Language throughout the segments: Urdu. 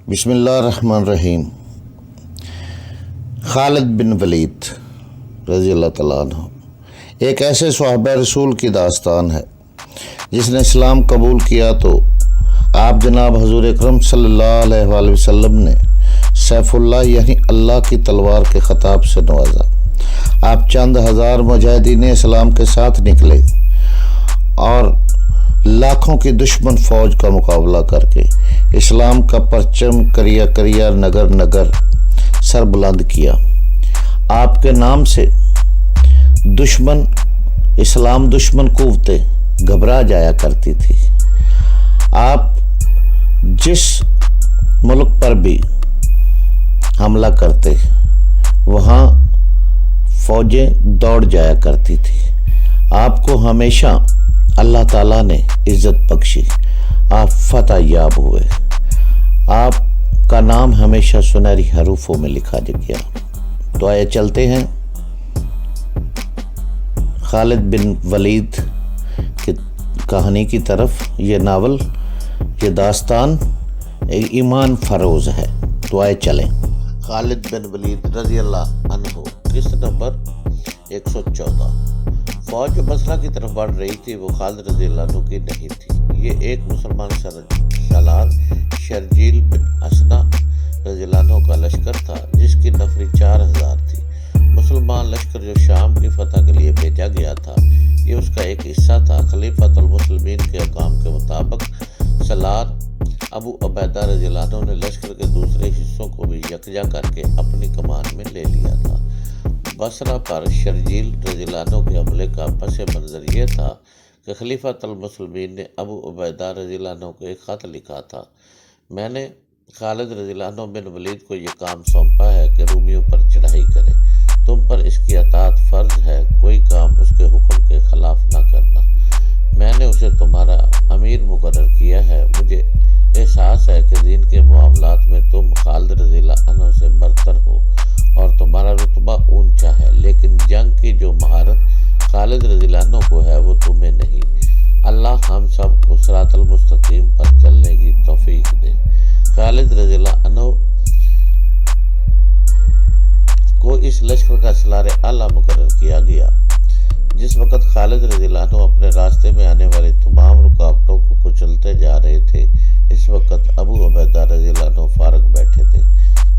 بسم اللہ الرحمن الرحیم۔ خالد بن ولید رضی اللہ تعالیٰ عنہ ایک ایسے صحابہ رسول کی داستان ہے جس نے اسلام قبول کیا تو آپ جناب حضور اکرم صلی اللہ علیہ وآلہ وسلم نے سیف اللہ یعنی اللہ کی تلوار کے خطاب سے نوازا۔ آپ چند ہزار مجاہدین اسلام کے ساتھ نکلے اور لاکھوں کی دشمن فوج کا مقابلہ کر کے اسلام کا پرچم کریا کریا نگر نگر سر بلند کیا۔ آپ کے نام سے اسلام دشمن قوتیں گھبرا جایا کرتی تھی۔ آپ جس ملک پر بھی حملہ کرتے وہاں فوجیں دوڑ جایا کرتی تھی۔ آپ کو ہمیشہ اللہ تعالیٰ نے عزت بخشی، آپ فتح یاب ہوئے۔ آپ کا نام ہمیشہ سنہری حروفوں میں لکھا گیا۔ تو آئے چلتے ہیں خالد بن ولید کی کہانی کی طرف۔ یہ ناول، یہ داستان ایمان فروز ہے۔ تو آئے چلیں۔ خالد بن ولید رضی اللہ عنہ، قسط نمبر 114۔ فوج جو بصرہ کی طرف بڑھ رہی تھی وہ خالد رضی اللہ عنہ کی نہیں تھی۔ یہ ایک مسلمان سالار شرجیل بن اسنا رضی اللہ عنہ کا لشکر تھا جس کی نفری 4000 تھی۔ مسلمان لشکر جو شام کی فتح کے لیے بھیجا گیا تھا، یہ اس کا ایک حصہ تھا۔ خلیفۃ المسلمین کے احکام کے مطابق سالار ابو عبیدہ رضی اللہ عنہ نے لشکر کے دوسرے حصوں کو بھی یکجا کر کے اپنی کمان میں لے لیا تھا۔ بصرہ پر شرجیل رضی اللہ عنہ کے حملے کا پس منظر یہ تھا کہ خلیفۃ المسلمین نے ابو عبیدہ رضی اللہ عنہ کو ایک خط لکھا تھا: میں نے خالد رضی اللہ عنہ بن ولید کو یہ کام سونپا ہے کہ رومیوں پر چڑھائی کرے۔ تم پر اس کی اطاعت فرض ہے، کوئی کام اس کے حکم کے خلاف نہ کرنا۔ میں نے اسے تمہارا امیر مقرر کیا ہے۔ مجھے احساس ہے کہ دین کے معاملات میں تم خالد رضی اللہ عنہ سے برتر ہو اور تمہارا رتبہ اونچا ہے، لیکن جنگ کی جو مہارت خالد رضی اللہ عنہ کو ہے وہ تمہیں نہیں۔ اللہ ہم سب کو صراط المستقیم پر چلنے کی توفیق دے۔ خالد رضی اللہ عنہ کو اس لشکر کا سالار اعلیٰ مقرر کیا گیا۔ جس وقت خالد رضی اللہ عنہ اپنے راستے میں آنے والی تمام رکاوٹوں کو کچلتے جا رہے تھے، اس وقت ابو عبیدہ رضی اللہ عنہ فارغ بیٹھے تھے۔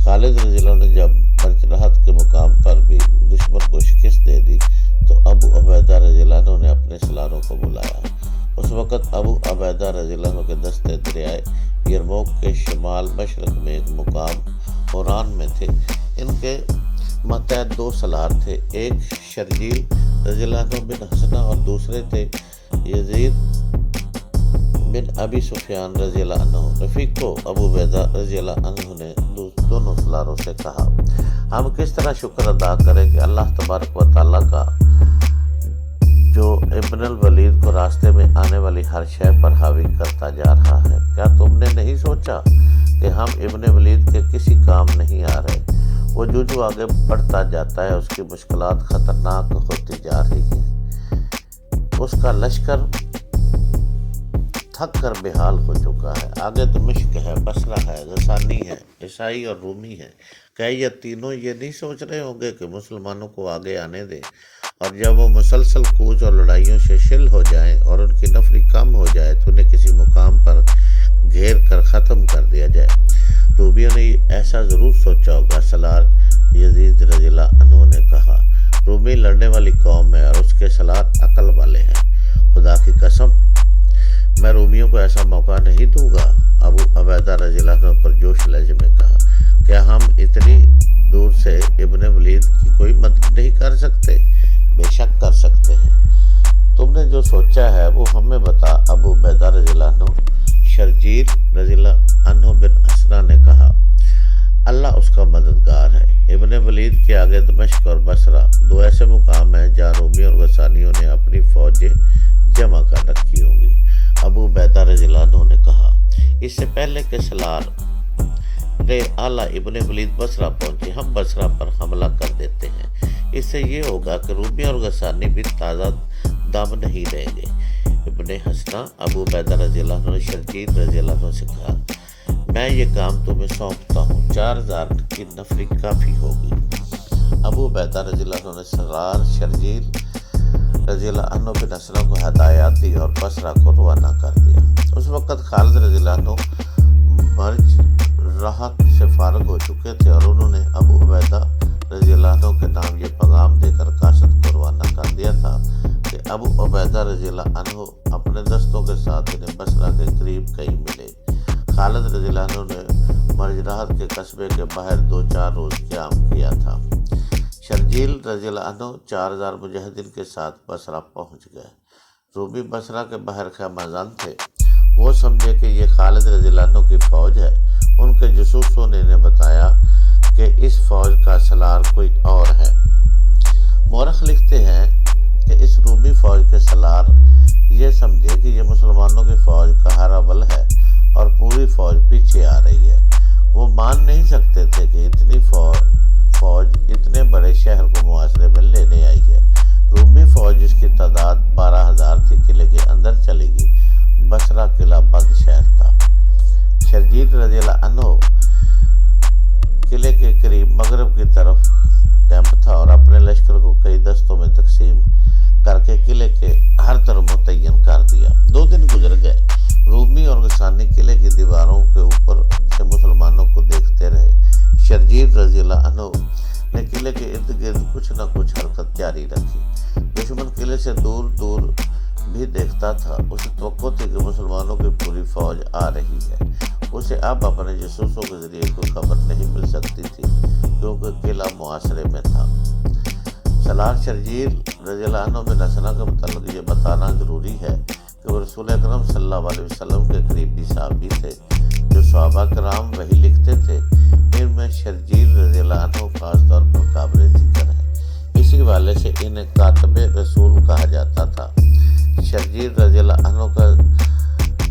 خالد رضی اللہ عنہ نے جب برچراہت کے مقام پر بھی دشمن کو شکست دے دی تو ابو عبیدہ رضی اللہ عنہ نے اپنے سالاروں کو بلایا۔ اس وقت ابو عبیدہ رضی اللہ عنہ کے دستے دریائے یرموک کے شمال مشرق میں ایک مقام حوران میں تھے۔ ان کے ماتحت 2 سالار تھے، ایک شرجیل رضی اللہ عنہ بن حسنہ اور دوسرے تھے یزید بن ابی سفیان رضی اللہ عنہ۔ رفیق کو ابو عبیدہ رضی اللہ عنہ نے دونوں سالاروں سے کہا: ہم کس طرح شکر ادا کریں کہ اللہ تبارک و تعالیٰ کا جو ابن الولید کو راستے میں آنے والی ہر شے پر حاوی کرتا جا رہا ہے۔ کیا تم نے نہیں سوچا کہ ہم ابن ولید کے کسی کام نہیں آ رہے؟ وہ جو آگے بڑھتا جاتا ہے اس کی مشکلات خطرناک ہوتی جا رہی ہیں۔ اس کا لشکر تھک کر بے حال ہو چکا ہے۔ آگے دمشق ہے، بصرہ ہے، غسانی ہے، عیسائی اور رومی ہے۔ کیا یہ تینوں یہ نہیں سوچ رہے ہوں گے کہ مسلمانوں کو آگے آنے دیں، اور جب وہ مسلسل کوچ اور لڑائیوں سے شل ہو جائیں اور ان کی نفری کم ہو جائے تو انہیں کسی مقام پر گھیر کر ختم کر دیا جائے؟ رومیوں نے ایسا ضرور سوچا ہوگا، سالار یزید رضی اللہ عنہ نے کہا۔ رومی لڑنے والی قوم ہے اور اس کے سالار عقل والے ہیں۔ خدا کی قسم، میں رومیوں کو ایسا موقع نہیں دوں گا۔ ابو عبیدہ رضی اللہ عنہ پر جوش لہجے میں کہا: کیا ہم اتنی دور سے ابن ولید کی کوئی مدد نہیں کر سکتے؟ بے شک کر سکتے ہیں۔ تم نے جو سوچا ہے وہ ہمیں بتا۔ ابو عبیدہ رضی اللہ عنہ شرجیل رضی اللہ عنہ بن اسنا نے کہا: اللہ اس کا مددگار ہے۔ ابن ولید کے آگے دمشق اور بصرہ 2 ایسے مقام ہیں جہاں رومی اور غسانیوں نے اپنی فوجیں جمع کر رکھی ہوں گی۔ ابو عبیدہ رضی اللہ عنہ نے کہا: اس سے پہلے کہ سالار اعلیٰ ابن ولید بصرہ پہنچے، ہم بصرہ پر حملہ کر دیتے ہیں۔ اس سے یہ ہوگا کہ رومی اور غسانی بھی تازہ دم نہیں رہیں گے۔ ابن حسنہ ابو عبیدہ رضی اللہ عنہ نے شرجیل رضی اللہ عنہ سے کہا: میں یہ کام تمہیں سونپتا ہوں، 4000 کی نفری کافی ہوگی۔ ابو عبیدہ رضی اللہ عنہ نے سلار شرجیل رضی اللہ عنہ بن اسلم کو ہدایات دی اور بصرہ کو روانہ کر دیا۔ اس وقت خالد رضی اللہ عنہ مرج راحت سے فارغ ہو چکے تھے اور انہوں نے ابو عبیدہ رضی اللہ عنہ کے نام یہ پیغام دے کر قاصد کو روانہ کر دیا تھا کہ ابو عبیدہ رضی اللہ عنہ اپنے دستوں کے ساتھ انہیں بصرہ کے قریب کہیں ملے۔ خالد رضی اللہ عنہ نے مرج راحت کے قصبے کے باہر 2-4 روز قیام کیا تھا۔ شرجیل رضی اللہ عنہ 4000 مجاہدین کے ساتھ بصرہ پہنچ گئے۔ رومی بصرہ کے باہر خیمہ زن تھے۔ وہ سمجھے کہ یہ خالد رضی اللہ عنہ کی فوج ہے۔ ان کے جاسوسوں نے انہیں بتایا کہ اس فوج کا سلار کوئی اور ہے۔ مورخ لکھتے ہیں کہ اس رومی فوج کے سلار یہ سمجھے کہ یہ مسلمانوں کی فوج کا ہراول ہے اور پوری فوج پیچھے آ رہی ہے۔ وہ مان نہیں سکتے تھے کہ اتنی فوج اتنے بڑے شہر کو محاصرے میں لینے آئی ہے۔ رومی فوج جس کی تعداد 12000 تھی قلعے کے اندر چلی گئی۔ بصرہ قلعہ بند شہر تھا۔ شرجیل رضی اللہ عنہ قلعے کے قریب مغرب کی طرف کیمپ تھا اور اپنے لشکر کو کئی دستوں میں تقسیم کر کے قلعے کے ہر طرف متعین کر دیا۔ 2 دن گزر گئے۔ رومی اور غسانی قلعے کی دیواروں کے اوپر سے مسلمانوں کو دیکھتے رہے۔ شرجیل رضی اللہ عنہ نے قلعے کے ارد گرد کچھ نہ کچھ حرکت جاری رکھی۔ دشمن قلعے سے دور دور بھی دیکھتا تھا۔ اسے توقع تھی کہ مسلمانوں کی پوری فوج آ رہی ہے۔ اسے اب اپنے جاسوسوں کے ذریعے کوئی خبر نہیں مل سکتی تھی کیونکہ قلعہ محاصرے میں تھا۔ سلار شرجیل رضی اللہ عنہ بن اسلم کے متعلق یہ بتانا ضروری ہے کہ وہ رسول اکرم صلی اللہ علیہ وسلم کے قریبی صحابی تھے جو صحابہ کرام وحی لکھتے تھے۔ ان میں شرجیل رضی اللہ عنہ خاص طور پر قابل ذکر ہے۔ اسی والے سے انہیں کاتب رسول کہا جاتا تھا۔ شرجیل رضی اللہ عنہ کا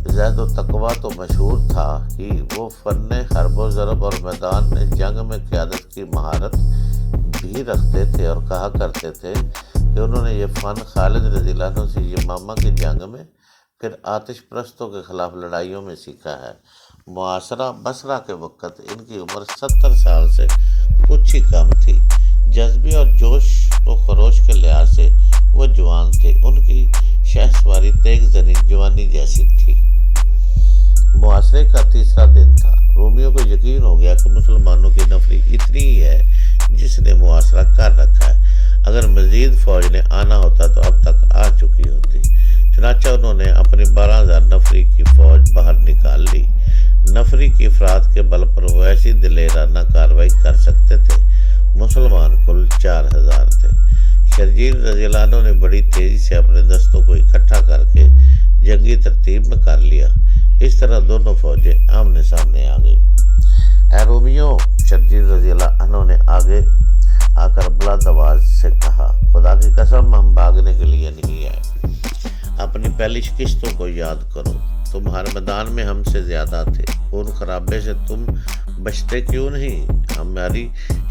زہد و تقویٰ تو مشہور تھا ہی، وہ فن حرب و ضرب اور میدان میں جنگ میں قیادت کی مہارت بھی رکھتے تھے اور کہا کرتے تھے کہ انہوں نے یہ فن خالد رضی اللہ عنہ سے یمامہ کی جنگ میں پھر آتش پرستوں کے خلاف لڑائیوں میں سیکھا ہے۔ معاصرہ بصرہ کے وقت ان کی عمر 70 سال سے کچھ ہی کم تھی۔ جذبے اور جوش و خروش کے لحاظ سے وہ جوان تھے۔ ان کی شہ سواری تیز زنی جوانی جیسی تھی۔ معاصرے کا تیسرا دن تھا۔ رومیوں کو یقین ہو گیا کہ مسلمانوں کی نفری اتنی ہی ہے جس نے معاصرہ کر رکھا ہے۔ اگر مزید فوج نے آنا ہوتا تو اب تک آ چکی ہوتی۔ چنانچہ انہوں نے اپنی 12000 نفری کی فوج باہر نکال لی۔ نفری کی افراد کے بل پر وہ ایسی دلیرانہ کارروائی کر سکتے تھے۔ مسلمان کل 4000 تھے۔ شرجیل رضی اللہ عنہ نے بڑی تیزی سے اپنے دستوں کو اکٹھا کر کے جنگی ترتیب میں کر لیا۔ اس طرح دونوں فوجیں آمنے سامنے آ گئی۔ اے رومیوں، شرجیل رضی اللہ عنہ نے آگے آ کر بلند آواز سے کہا، خدا کی قسم ہم بھاگنے کے لیے نہیں آئے۔ اپنی پہلی شکستوں کو یاد کرو۔ تمہارے میدان میں ہم سے زیادہ تھے۔ خون خرابے سے تم بچتے کیوں نہیں؟ ہماری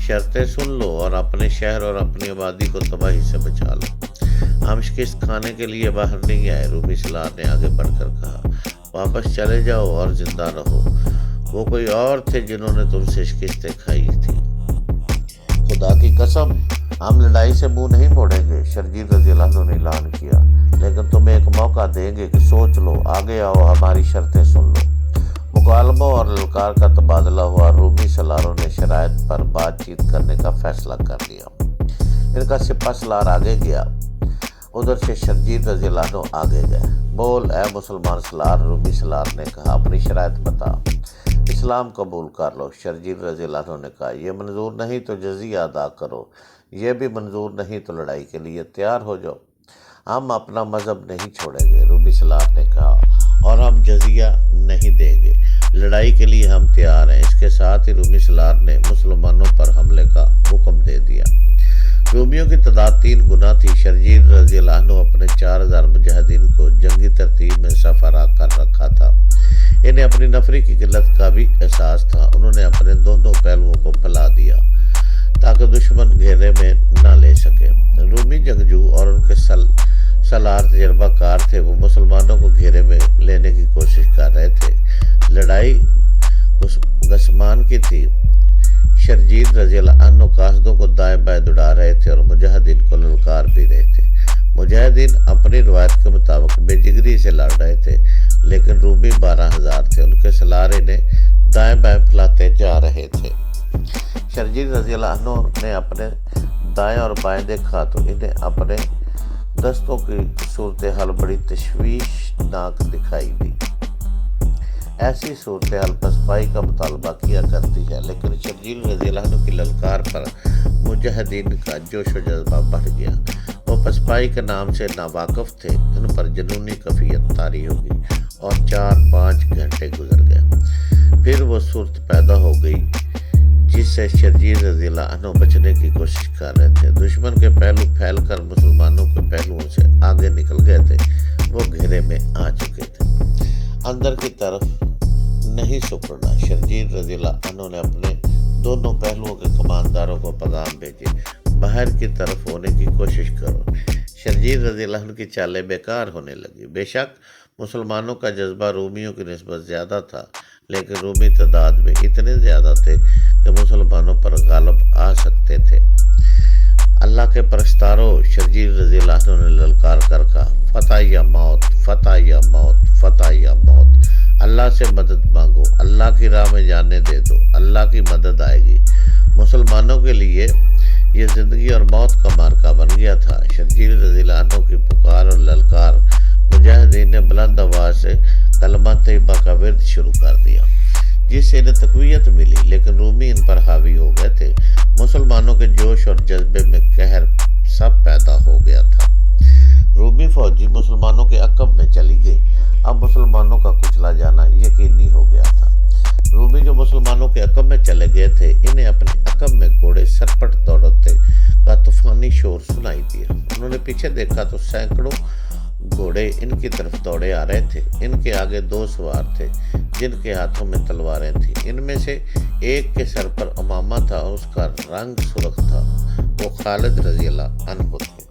شرطیں سن لو اور اپنے شہر اور اپنی آبادی کو تباہی سے بچا لو۔ ہم شکست کھانے کے لیے باہر نہیں آئے۔ رومی سلار نے آگے بڑھ کر کہا، واپس چلے جاؤ اور زندہ رہو۔ وہ کوئی اور تھے جنہوں نے تم سے شکستیں کھائی تھی۔ خدا کی قسم ہم لڑائی سے منہ نہیں موڑیں گے، شرجیل رضی اللہ عنہ نے اعلان کیا، لیکن تمہیں ایک موقع دیں گے کہ سوچ لو، آگے آؤ، ہماری شرطیں سن لو۔ مکالموں اور للکار کا تبادلہ ہوا۔ رومی سلاروں نے شرائط پر بات چیت کرنے کا فیصلہ کر لیا۔ ان کا سپہ سلار آگے گیا، ادھر سے شرجیل رضی اللہ عنہ آگے گئے۔ بول اے مسلمان سلار، رومی سلار نے کہا، اپنی شرائط بتا، اسلام قبول کر لو۔ شرجیل رضی اللہ عنہ نے کہا، یہ منظور نہیں تو جزیہ ادا کرو، یہ بھی منظور نہیں تو لڑائی کے لیے تیار ہو جاؤ۔ ہم اپنا مذہب نہیں چھوڑیں گے، رومی سلار نے کہا، اور ہم جزیہ نہیں دیں گے۔ لڑائی کے لیے ہم تیار ہیں۔ اس کے ساتھ ہی رومی سلار نے مسلمانوں پر حملے کا حکم دے دیا۔ رومیوں کی تعداد 3 گنا تھی۔ شرجیل رضی اللہ عنہ اپنے 4000 مجاہدین کو جنگی ترتیب میں سفرا کر رکھا تھا۔ انہیں اپنی نفری کی قلت کا بھی احساس تھا۔ انہوں نے اپنے دونوں پہلوؤں کو پھیلا دیا تاکہ دشمن گھیرے میں نہ لے سکے۔ رومی جنگجو اور ان کے سلار تجربہ کار تھے۔ وہ مسلمانوں کو گھیرے میں لینے کی کوشش کر رہے تھے۔ لڑائی غسمان کی تھی۔ شرجیل رضی اللہ عنہ قاصدوں کو دائیں بائیں دوڑا رہے تھے اور مجاہدین کو للکار بھی رہے تھے۔ مجاہدین اپنی روایت کے مطابق بے جگری سے لڑ رہے تھے، لیکن رومی 12,000 تھے، ان کے سلارے نے دائیں بائیں پھیلاتے جا رہے تھے۔ شرجیل رضی اللہ عنہ نے اپنے دائیں اور بائیں دیکھا تو انہیں اپنے دستوں کی صورتحال بڑی تشویشناک دکھائی دی۔ ایسی صورتحال پسپائی کا مطالبہ کیا کرتی ہے، لیکن شرجیل رضی اللہ عنہ کی للکار پر مجاہدین کا جوش و جذبہ بڑھ گیا۔ وہ پسپائی کے نام سے ناواقف تھے، ان پر جنونی کیفیت طاری ہو گئی اور 4-5 گھنٹے گزر گئے۔ پھر وہ صورت پیدا ہو گئی جس سے شرجیل رضی اللہ عنہ بچنے کی کوشش کر رہے تھے۔ دشمن کے پہلو پھیل کر مسلمانوں کے پہلوؤں سے آگے نکل گئے تھے، وہ گھیرے میں آ چکے تھے۔ اندر کی طرف نہیں سکڑنا۔ شرجیل رضی اللہ عنہ نے اپنے دونوں پہلوؤں کے کمانداروں کو پیغام بھیجے، باہر کی طرف ہونے کی کوشش کرو۔ شرجیل رضی اللہ عنہ کی چالیں بیکار ہونے لگی۔ بے شک مسلمانوں کا جذبہ رومیوں کی نسبت زیادہ تھا، لیکن رومی تعداد میں اتنے زیادہ تھے کہ مسلمانوں پر غالب آ سکتے تھے۔ اللہ کے پرستاروں، شرجیل رضی اللہ عنہ نے للکار کر کہا، فتح یا موت، فتح یا موت، فتح یا موت۔ اللہ سے مدد مانگو، اللہ کی راہ میں جانے دے دو، اللہ کی مدد آئے گی۔ مسلمانوں کے لیے یہ زندگی اور موت کا مارکا بن گیا تھا۔ شرجیل رضی اللہ عنہ کی پکار اور للکار، مجاہدین نے بلند آواز سے کلمہ طیبہ کا ورد شروع کر دیا، جس سے انہیں تقویت ملی، لیکن رومی ان پر حاوی ہو گئے تھے۔ مسلمانوں کے جوش اور جذبے میں قہر سب پیدا ہو گیا تھا۔ رومی فوجی مسلمانوں کے عقب میں چلی گئی۔ اب مسلمانوں کا کچلا جانا یقینی ہو گیا تھا۔ رومی جو مسلمانوں کے عقب میں چلے گئے تھے، انہیں اپنے عقب میں گھوڑے سرپٹ دوڑتے کا طوفانی شور سنائی دیا۔ انہوں نے پیچھے دیکھا تو سینکڑوں گھوڑے ان کی طرف دوڑے آ رہے تھے۔ ان کے آگے 2 سوار تھے جن کے ہاتھوں میں تلواریں تھیں۔ ان میں سے ایک کے سر پر امامہ تھا اور اس کا رنگ سرخ تھا۔ وہ خالد رضی اللہ عنہ تھے۔